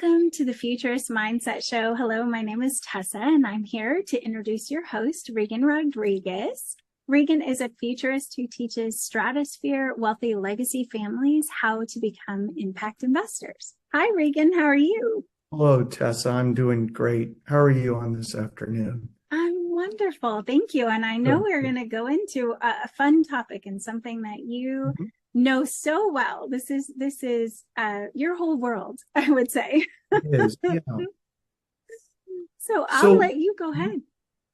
Welcome to the Futurist Mindset Show. Hello, my name is Tessa, and I'm here to introduce your host, Reagan Rodriguez. Reagan is a futurist who teaches stratosphere wealthy legacy families how to become impact investors. Hi, Reagan. How are you? Hello, Tessa. I'm doing great. How are you on this afternoon? I'm wonderful. Thank you. And I know Good. we're going to go into a fun topic and something that you Mhm. know so well. This is your whole world, I would say. It is, yeah. So I'll So, let you go ahead.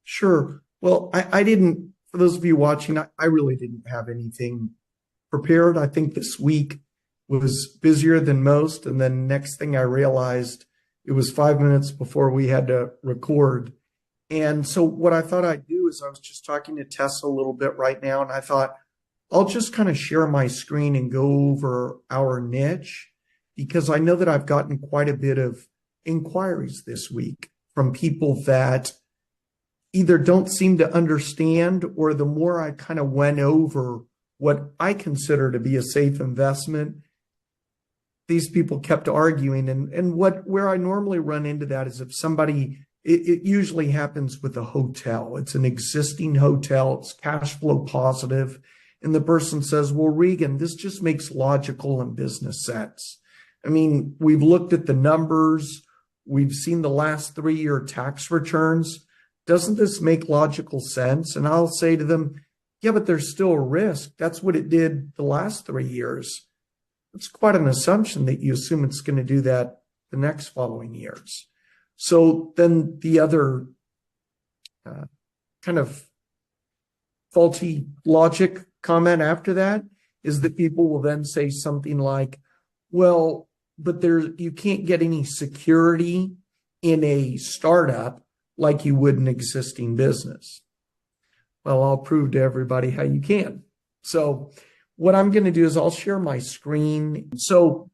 sure. Well, I didn't, for those of you watching, I really didn't have anything prepared. I think this week was busier than most. And then next thing I realized, it was 5 minutes before we had to record. And so what I thought I'd do is I was just talking to Tessa a little bit right now, and I thought I'll just kind of share my screen and go over our niche, because I know that I've gotten quite a bit of inquiries this week from people that either don't seem to understand, or the more I kind of went over what I consider to be a safe investment, these people kept arguing. And where I normally run into that is if somebody, it usually happens with a hotel. It's an existing hotel, it's cash flow positive. And the person says, well, Reagan, this just makes logical and business sense. I mean, we've looked at the numbers. We've seen the last 3-year tax returns. Doesn't this make logical sense? And I'll say to them, yeah, but there's still a risk. That's what it did the last 3 years. It's quite an assumption that you assume it's going to do that the next following years. So then the other kind of faulty logic comment after that is that people will then say something like, well, but you can't get any security in a startup like you would an existing business. Well, I'll prove to everybody how you can. So what I'm going to do is I'll share my screen. So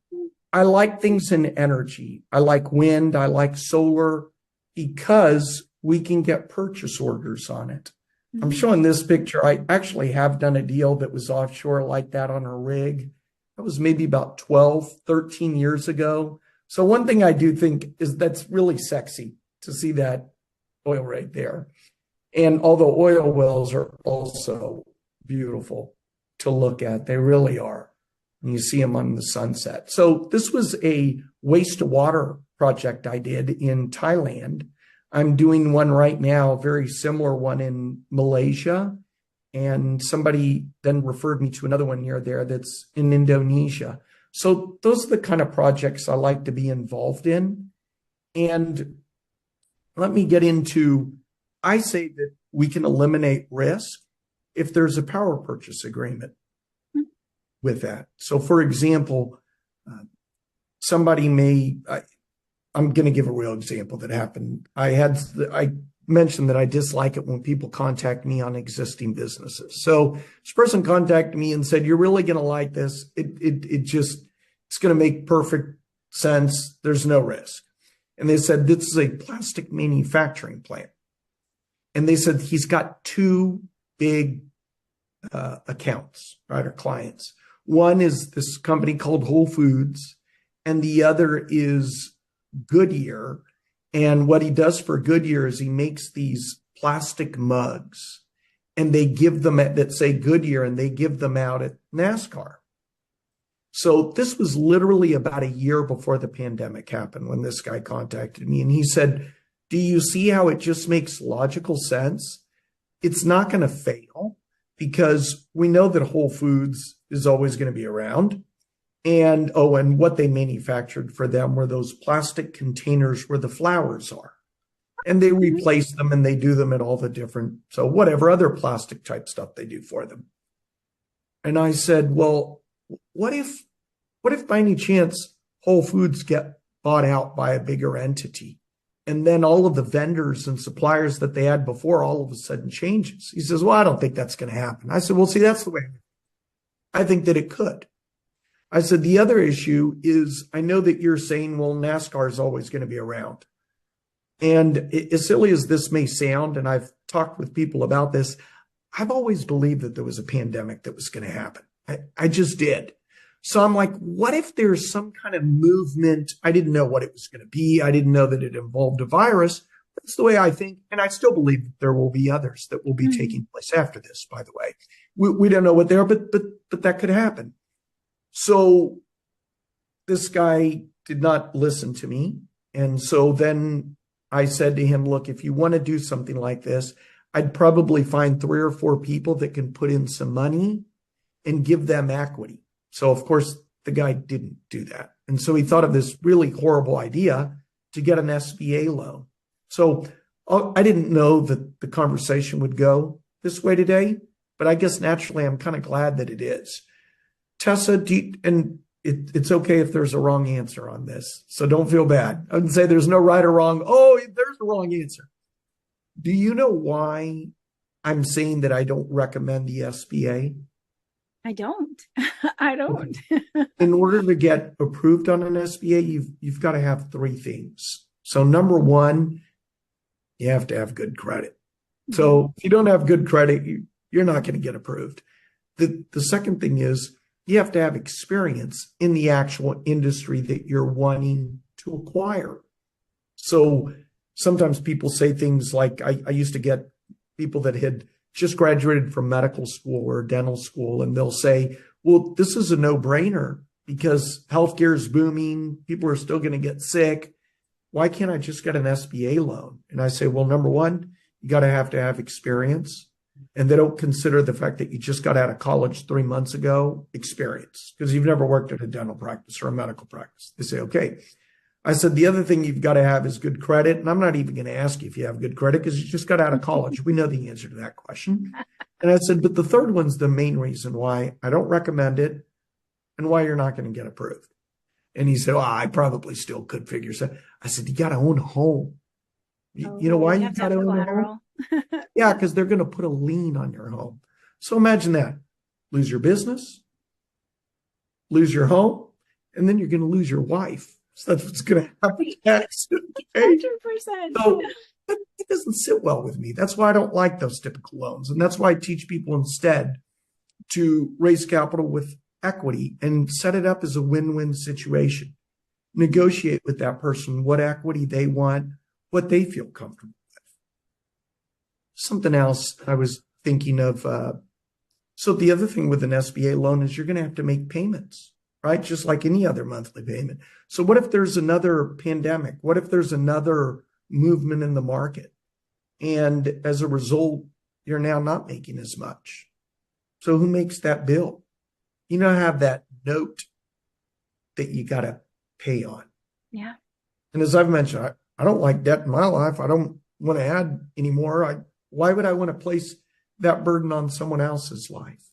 I like things in energy. I like wind. I like solar, because we can get purchase orders on it. I'm showing this picture. I actually have done a deal that was offshore like that on a rig. That was maybe about 12, 13 years ago. So one thing I do think is that's really sexy to see that oil right there. And although oil wells are also beautiful to look at, they really are. And you see them on the sunset. So this was a wastewater project I did in Thailand. I'm doing one right now, a very similar one in Malaysia. And somebody then referred me to another one near there that's in Indonesia. So those are the kind of projects I like to be involved in. And let me get into, I say that we can eliminate risk if there's a power purchase agreement with that. So for example, somebody may, I'm going to give a real example that happened. I mentioned that I dislike it when people contact me on existing businesses. So this person contacted me and said, you're really going to like this. It's going to make perfect sense. There's no risk. And they said, this is a plastic manufacturing plant. And they said, he's got two big accounts, right, or clients. One is this company called Whole Foods, and the other is Goodyear. And what he does for Goodyear is he makes these plastic mugs, and they give them that say Goodyear, and they give them out at NASCAR. So this was literally about a year before the pandemic happened when this guy contacted me, and he said, do you see how it just makes logical sense? It's not going to fail, because we know that Whole Foods is always going to be around. And what they manufactured for them were those plastic containers where the flowers are. And they replace them, and they do them at all the different, so whatever other plastic type stuff they do for them. And I said, well, what if by any chance Whole Foods get bought out by a bigger entity? And then all of the vendors and suppliers that they had before all of a sudden changes. He says, well, I don't think that's going to happen. I said, well, see, that's the way I think that it could. I said, the other issue is, I know that you're saying, well, NASCAR is always going to be around. And as silly as this may sound, and I've talked with people about this, I've always believed that there was a pandemic that was going to happen. I just did. So I'm like, what if there's some kind of movement? I didn't know what it was going to be. I didn't know that it involved a virus. That's the way I think. And I still believe that there will be others that will be taking place after this, by the way. We don't know what they are, but that could happen. So this guy did not listen to me. And so then I said to him, look, if you want to do something like this, I'd probably find 3 or 4 people that can put in some money and give them equity. So, of course, the guy didn't do that. And so he thought of this really horrible idea to get an SBA loan. So I didn't know that the conversation would go this way today, but I guess naturally I'm kind of glad that it is. Tessa, it's okay if there's a wrong answer on this, so don't feel bad. I wouldn't say there's no right or wrong. Oh, there's a wrong answer. Do you know why I'm saying that I don't recommend the SBA? I don't. I don't. In order to get approved on an SBA, you've got to have 3 things. So number 1, you have to have good credit. So if you don't have good credit, you're not going to get approved. The second thing is you have to have experience in the actual industry that you're wanting to acquire. So sometimes people say things like, I used to get people that had just graduated from medical school or dental school, and they'll say, well, this is a no-brainer because healthcare is booming. People are still going to get sick. Why can't I just get an SBA loan? And I say, well, number 1, you got to have experience. And they don't consider the fact that you just got out of college 3 months ago experience because you've never worked at a dental practice or a medical practice. They say, okay. I said, the other thing you've got to have is good credit. And I'm not even going to ask you if you have good credit because you just got out of college. We know the answer to that question. And I said, but the third one's the main reason why I don't recommend it and why you're not going to get approved. And he said, well, I probably still could figure so. I said, you got to own a home. You know why you got to own a home? Yeah, because they're going to put a lien on your home. So imagine that. Lose your business, lose your home, and then you're going to lose your wife. So that's what's going to happen next. 100%. So it doesn't sit well with me. That's why I don't like those typical loans. And that's why I teach people instead to raise capital with equity and set it up as a win-win situation. Negotiate with that person what equity they want, what they feel comfortable with. Something else I was thinking of. So the other thing with an SBA loan is you're going to have to make payments, right? Just like any other monthly payment. So what if there's another pandemic? What if there's another movement in the market? And as a result, you're now not making as much. So who makes that bill? You now have that note that you got to pay on. Yeah. And as I've mentioned, I don't like debt in my life. I don't want to add anymore. Why would I want to place that burden on someone else's life?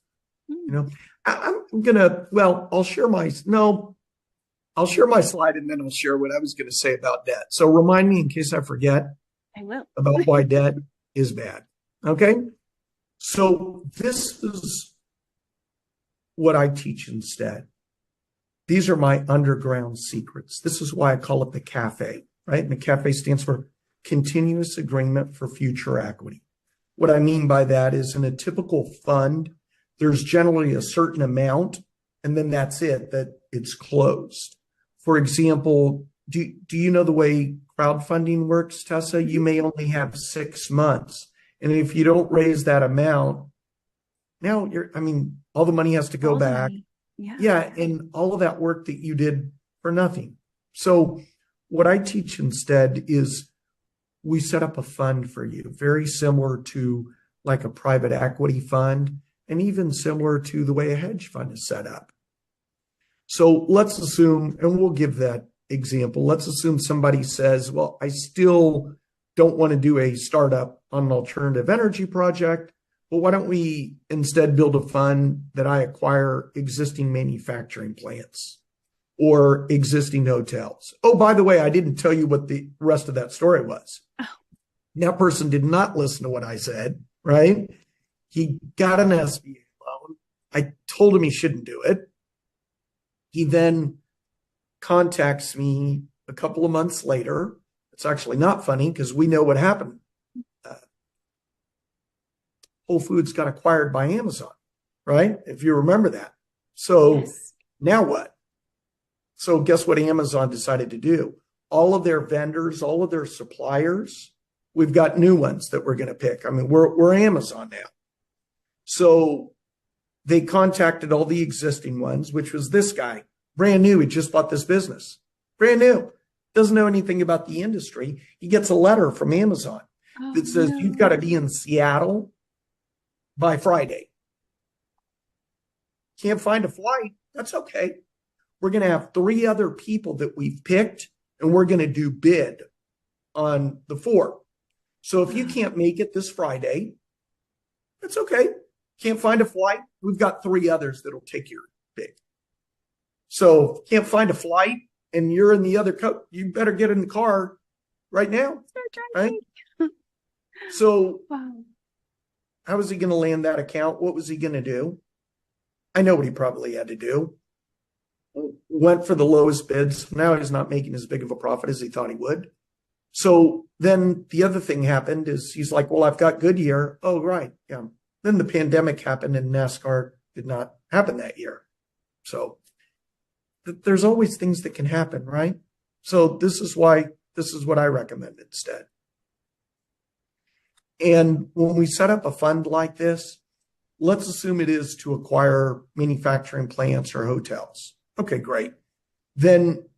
You know, I'm going to, well, I'll share my slide and then I'll share what I was going to say about debt. So remind me in case I forget. I will. About why debt is bad. Okay. So this is what I teach instead. These are my underground secrets. This is why I call it the CAFE, right? And the CAFE stands for Continuous Agreement for Future Equity. What I mean by that is in a typical fund, there's generally a certain amount, and then that's it, that it's closed. For example, do you know the way crowdfunding works, Tessa? You may only have 6 months. And if you don't raise that amount, now all the money has to go back. Yeah. And all of that work that you did for nothing. So what I teach instead is we set up a fund for you, very similar to like a private equity fund and even similar to the way a hedge fund is set up. So let's assume, and we'll give that example. Let's assume somebody says, well, I still don't want to do a startup on an alternative energy project. Well, why don't we instead build a fund that I acquire existing manufacturing plants or existing hotels? Oh, by the way, I didn't tell you what the rest of that story was. Oh. That person did not listen to what I said, right? He got an SBA loan. I told him he shouldn't do it. He then contacts me a couple of months later. It's actually not funny because we know what happened. Whole Foods got acquired by Amazon, right? If you remember that. So yes. Now what? So guess what Amazon decided to do? All of their vendors, all of their suppliers, we've got new ones that we're going to pick. I mean, we're Amazon now. So they contacted all the existing ones, which was this guy, brand new. He just bought this business, brand new, doesn't know anything about the industry. He gets a letter from Amazon that says, you've got to be in Seattle by Friday. Can't find a flight. That's okay. We're going to have 3 other people that we've picked, and we're going to do bid on the 4. So if you can't make it this Friday, that's okay. Can't find a flight. We've got 3 others that'll take your bid. So can't find a flight and you're in the other coast, you better get in the car right now. Right? So how was he going to land that account? What was he going to do? I know what he probably had to do. Went for the lowest bids. Now he's not making as big of a profit as he thought he would. So then the other thing happened is he's like, well, I've got Goodyear. Oh, right. Yeah. Then the pandemic happened and NASCAR did not happen that year. So there's always things that can happen, right? So this is what I recommend instead. And when we set up a fund like this, let's assume it is to acquire manufacturing plants or hotels. Okay, great. Then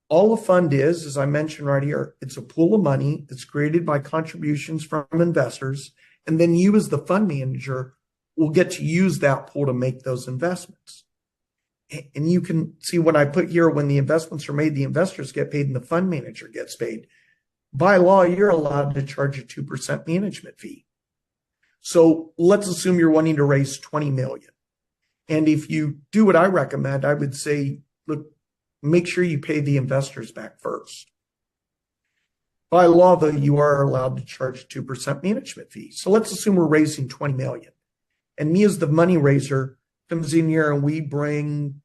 all a fund is, as I mentioned right here, it's a pool of money that's created by contributions from investors. And then you as the fund manager will get to use that pool to make those investments. And you can see what I put here, when the investments are made, the investors get paid and the fund manager gets paid. By law, you're allowed to charge a 2% management fee. So let's assume you're wanting to raise 20 million. And if you do what I recommend, I would say, look, make sure you pay the investors back first. By law, though, you are allowed to charge a 2% management fee. So let's assume we're raising 20 million. And me as the money raiser comes in here and we bring,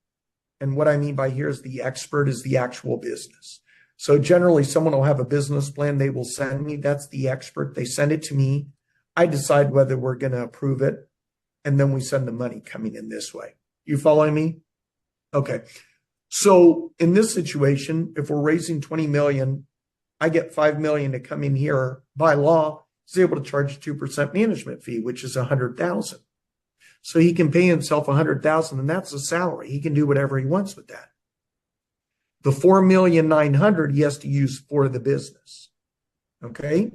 and what I mean by here is the expert is the actual business. So generally someone will have a business plan they will send me. That's the expert. They send it to me. I decide whether we're going to approve it. And then we send the money coming in this way. You following me? Okay. So in this situation, if we're raising 20 million, I get 5 million to come in here. By law, he's able to charge a 2% management fee, which is 100,000. So he can pay himself 100,000, and that's a salary. He can do whatever he wants with that. The 4,900,000 he has to use for the business. Okay.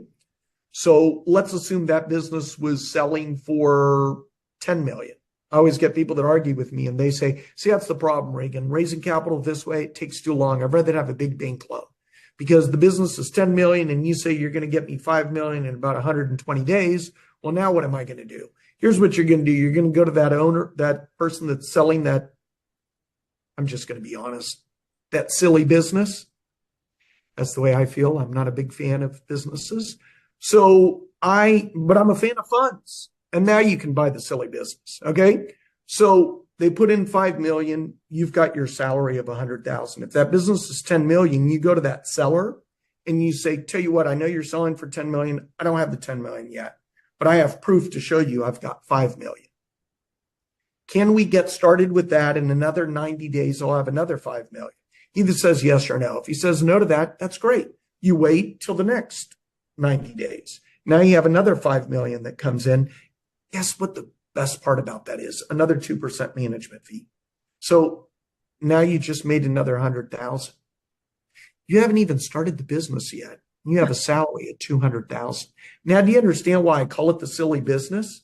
So let's assume that business was selling for 10 million. I always get people that argue with me and they say, see, that's the problem, Reagan. Raising capital this way, it takes too long. I'd rather have a big bank loan because the business is 10 million and you say you're going to get me 5 million in about 120 days. Well, now what am I going to do? Here's what you're going to do. You're going to go to that owner, that person that's selling that, I'm just going to be honest, that silly business. That's the way I feel. I'm not a big fan of businesses. But I'm a fan of funds. And now you can buy the silly business. Okay. So they put in 5 million. You've got your salary of 100,000. If that business is 10 million, you go to that seller and you say, tell you what, I know you're selling for 10 million. I don't have the 10 million yet, but I have proof to show you I've got 5 million. Can we get started with that? In another 90 days, I'll have another 5 million. He either says yes or no. If he says no to that, that's great. You wait till the next 90 days. Now you have another 5 million that comes in. Guess what the best part about that is? Another 2% management fee. So now you just made another 100,000. You haven't even started the business yet. You have a salary at 200,000. Now, do you understand why I call it the silly business?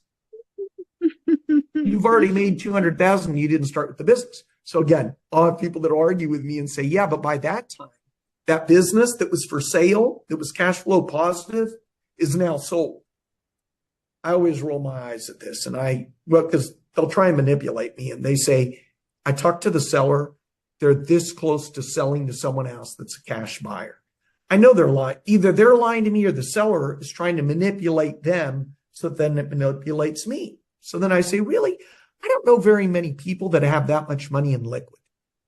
You've already made 200,000. You didn't start with the business. So again, I'll have people that argue with me and say, yeah, but by that time, that business that was for sale, that was cash flow positive, is now sold. I always roll my eyes at this because they'll try and manipulate me and they say, I talked to the seller. They're this close to selling to someone else that's a cash buyer. I know they're lying. Either they're lying to me or the seller is trying to manipulate them. So then it manipulates me. So then I say, really? I don't know very many people that have that much money in liquid.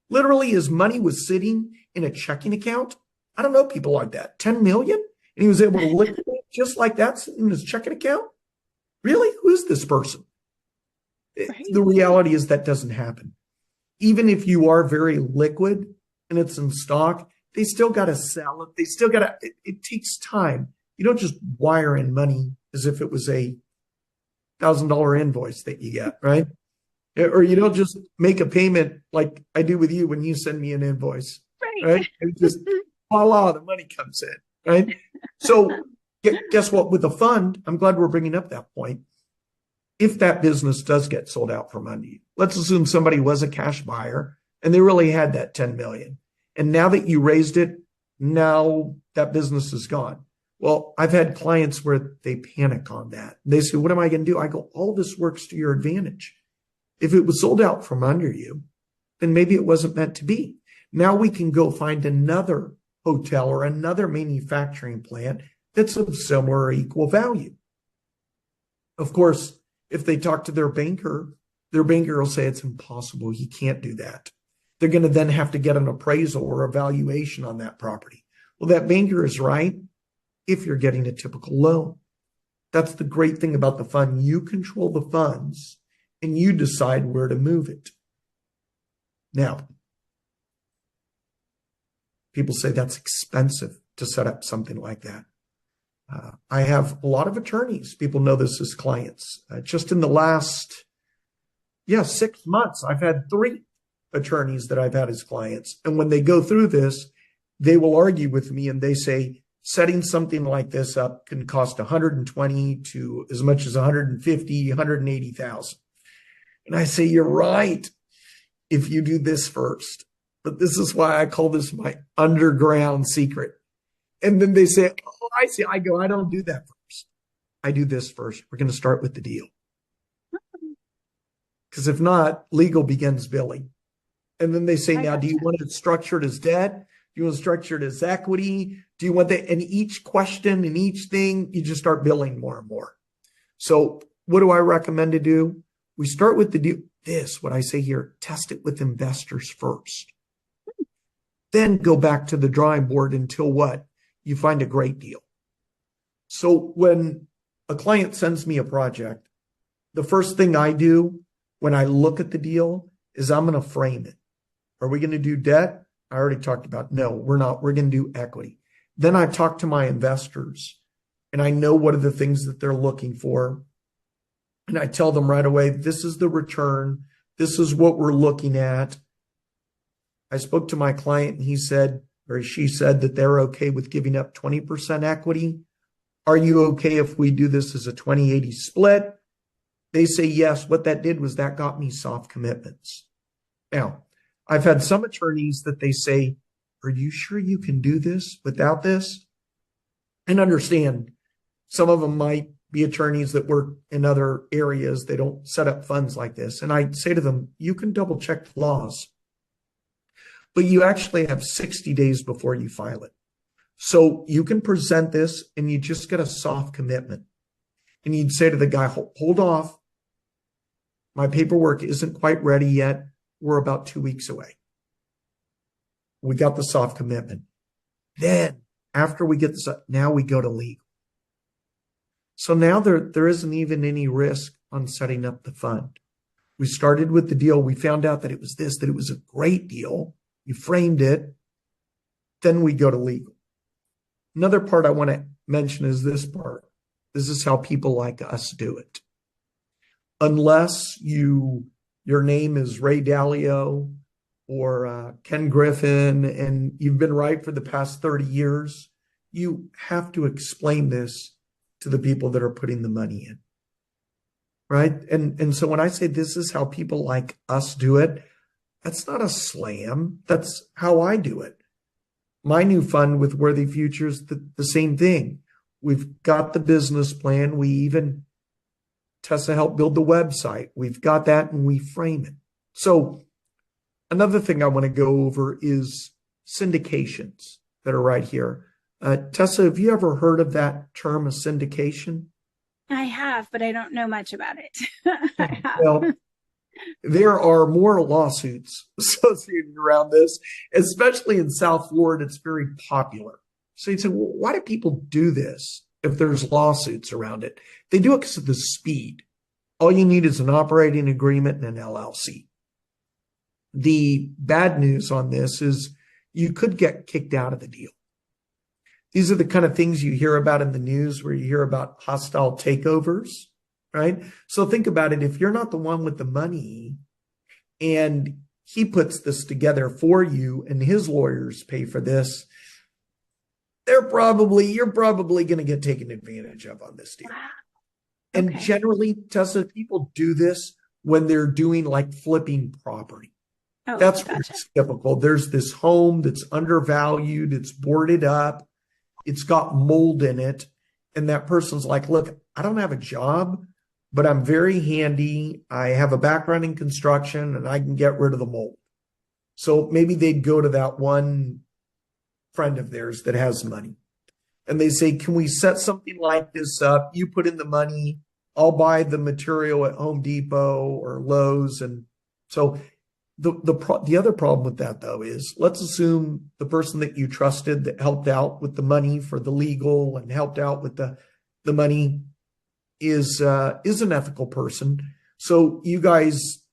Literally, his money was sitting in a checking account. I don't know people like that. 10 million? And he was able to liquidate just like that sitting in his checking account? Really? Who is this person? Right. The reality is that doesn't happen. even if you are very liquid and it's in stock, they still got to sell it. They still got to, it takes time. You don't just wire in money as if it was a $1,000 invoice that you get, right? Or you don't just make a payment like I do with you when you send me an invoice, right? And just voila, the money comes in, right? So guess what? With the fund, I'm glad we're bringing up that point. If that business does get sold out from under you, let's assume somebody was a cash buyer and they really had that 10 million. And now that you raised it, now that business is gone. Well, I've had clients where they panic on that. They say, what am I going to do? I go, all this works to your advantage. If it was sold out from under you, then maybe it wasn't meant to be. Now we can go find another hotel or another manufacturing plant that's of similar or equal value. Of course, if they talk to their banker will say it's impossible. You can't do that. They're going to then have to get an appraisal or a valuation on that property. Well, that banker is right if you're getting a typical loan. That's the great thing about the fund. You control the funds and you decide where to move it. Now, people say that's expensive to set up something like that. I have a lot of attorneys. People know this as clients. Just in the last, 6 months, I've had 3 attorneys that I've had as clients. And when they go through this, they will argue with me and they say, setting something like this up can cost 120 to as much as 150, 180,000. And I say, you're right if you do this first. But this is why I call this my underground secret. And then they say, oh, I see. I go, I don't do that first. I do this first. We're going to start with the deal. Because if not, legal begins billing. And then they say, now, do you want it structured as debt? Do you want it structured as equity? Do you want that? And each question and each thing, you just start billing more and more. So what do I recommend to do? We start with the deal. What I say here, test it with investors first. Then go back to the drawing board until what? You find a great deal. So when a client sends me a project, the first thing I do when I look at the deal is I'm going to frame it. Are we going to do debt? I already talked about, no, we're not. We're going to do equity. Then I talk to my investors and I know what are the things that they're looking for. And I tell them right away, this is the return. This is what we're looking at. I spoke to my client and he said, or she said that they're okay with giving up 20% equity. Are you okay if we do this as a 20-80 split? They say yes. What that did was that got me soft commitments. Now, I've had some attorneys that they say, are you sure you can do this without this? And understand, some of them might be attorneys that work in other areas. They don't set up funds like this. And I say to them, you can double check the laws, but you actually have 60 days before you file it. So you can present this and you just get a soft commitment. And you'd say to the guy, hold off. My paperwork isn't quite ready yet. We're about 2 weeks away. We got the soft commitment. Then after we get this, now we go to legal. So now there isn't even any risk on setting up the fund. We started with the deal. We found out that it was this, that it was a great deal. You framed it. Then we go to legal. Another part I want to mention is this part. This is how people like us do it. Unless your name is Ray Dalio or Ken Griffin and you've been right for the past 30 years, you have to explain this to the people that are putting the money in, right? And so when I say this is how people like us do it, that's not a slam. That's how I do it. My new fund with Worthy Futures, the same thing. We've got the business plan. Tessa helped build the website. We've got that and we frame it. So another thing I want to go over is syndications that are right here. Tessa, have you ever heard of that term, a syndication? I have, but I don't know much about it. I have. Well, there are more lawsuits associated around this, especially in South Florida. It's very popular. So you'd say, well, why do people do this if there's lawsuits around it? They do it because of the speed. All you need is an operating agreement and an LLC. The bad news on this is you could get kicked out of the deal. These are the kind of things you hear about in the news where you hear about hostile takeovers, right? So think about it. If you're not the one with the money and he puts this together for you and his lawyers pay for this, you're probably going to get taken advantage of on this deal. Wow. And Okay. generally, Tessa, people do this when they're doing like flipping property. Oh, That's where gotcha. it's typical. There's this home that's undervalued, it's boarded up, it's got mold in it. And that person's like, look, I don't have a job, but I'm very handy. I have a background in construction and I can get rid of the mold. So maybe they'd go to that one friend of theirs that has money. And they say, can we set something like this up? You put in the money, I'll buy the material at Home Depot or Lowe's. And so the other problem with that, though, is let's assume the person that you trusted that helped out with the money for the legal and helped out with the money is an ethical person. So you guys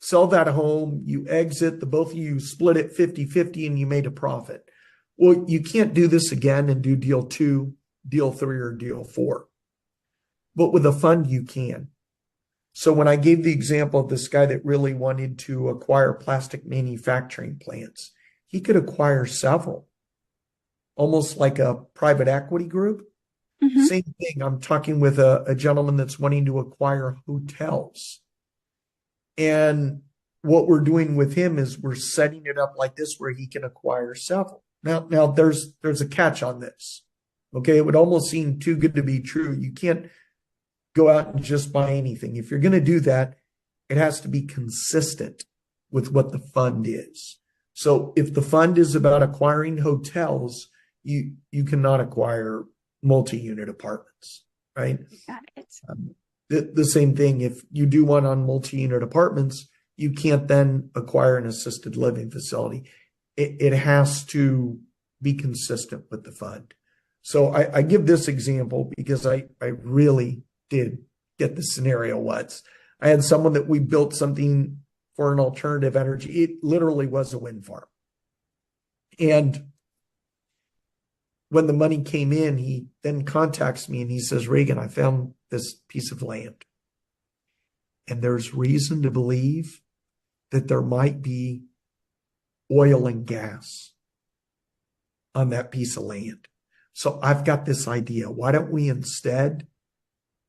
sell that home, you exit, the both of you split it 50-50 and you made a profit. Well, you can't do this again and do deal 2, deal 3, or deal 4. But with a fund, you can. So when I gave the example of this guy that really wanted to acquire plastic manufacturing plants, he could acquire several, almost like a private equity group. Mm-hmm. Same thing. I'm talking with a gentleman that's wanting to acquire hotels. And what we're doing with him is we're setting it up like this where he can acquire several. Now there's a catch on this. Okay, it would almost seem too good to be true. You can't go out and just buy anything. If you're going to do that, it has to be consistent with what the fund is. So if the fund is about acquiring hotels, you cannot acquire multi-unit apartments, right? Got it. The same thing, if you do one on multi-unit apartments, you can't then acquire an assisted living facility. It has to be consistent with the fund. So I give this example because I really did get the scenario once. I had someone that we built something for an alternative energy. It literally was a wind farm. And when the money came in, he then contacts me and he says, Reagan, I found this piece of land. And there's reason to believe that there might be oil and gas on that piece of land. So I've got this idea. Why don't we instead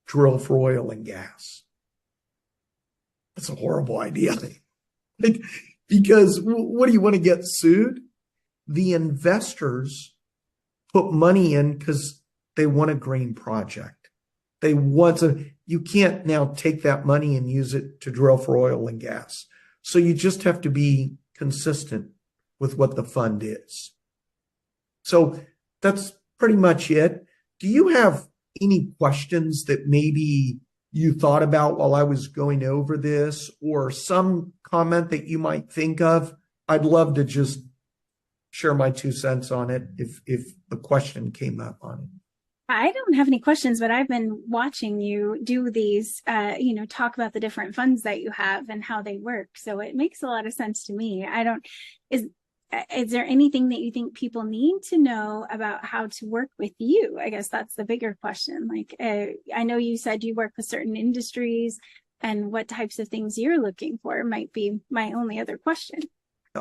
drill for oil and gas? That's a horrible idea. Because what do you want to get sued? The investors put money in because they want a green project. They want to, you can't now take that money and use it to drill for oil and gas. So you just have to be consistent with what the fund is. So that's pretty much it. Do you have any questions that maybe you thought about while I was going over this, or some comment that you might think of? I'd love to just share my 2 cents on it if a question came up on it. I don't have any questions, but I've been watching you do these, talk about the different funds that you have and how they work. So it makes a lot of sense to me. Is there anything that you think people need to know about how to work with you? I guess that's the bigger question. Like, I know you said you work with certain industries, and what types of things you're looking for might be my only other question.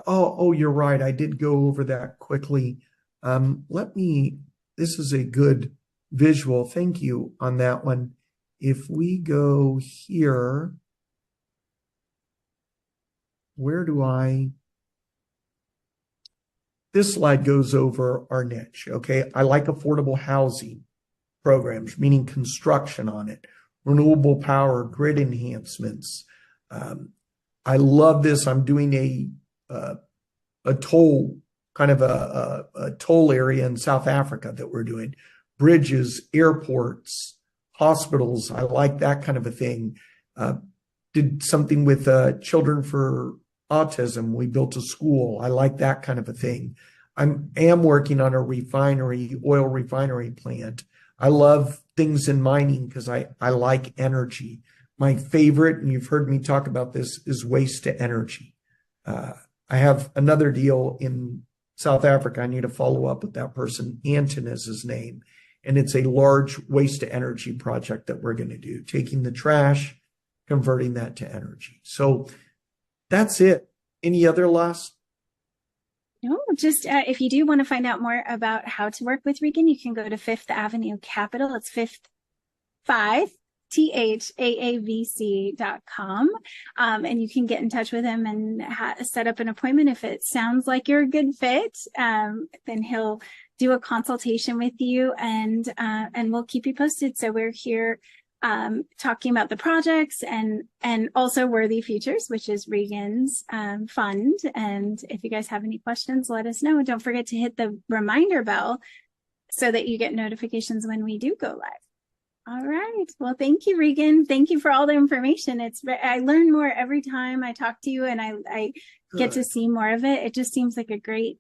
Oh, you're right. I did go over that quickly. This is a good visual. Thank you on that one. If we go here, this slide goes over our niche. Okay. I like affordable housing programs, meaning construction on it, renewable power, grid enhancements. I love this. I'm doing a toll, kind of a toll area in South Africa that we're doing. Bridges, airports, hospitals. I like that kind of a thing. Did something with children for autism. We built a school. I like that kind of a thing. I am working on a refinery, oil refinery plant. I love things in mining because I like energy. My favorite, and you've heard me talk about this, is waste to energy. I have another deal in South Africa. I need to follow up with that person. Anton is his name. And it's a large waste to energy project that we're going to do, taking the trash, converting that to energy. So that's it. Any other last? No, just if you do want to find out more about how to work with Reagan, you can go to Fifth Avenue Capital. It's fifth 5 THAAVC.com. And you can get in touch with him and set up an appointment. If it sounds like you're a good fit, then he'll do a consultation with you, and we'll keep you posted. So we're here talking about the projects and also Worthy Futures, which is Reagan's fund. And if you guys have any questions, let us know. And don't forget to hit the reminder bell so that you get notifications when we do go live. All right. Well, thank you, Reagan. Thank you for all the information. I learn more every time I talk to you, and I get to see more of it. It just seems like a great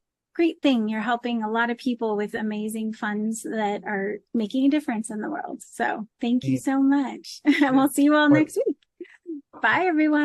thing. You're helping a lot of people with amazing funds that are making a difference in the world. So thank you so much. And we'll see you all next week. Bye, everyone.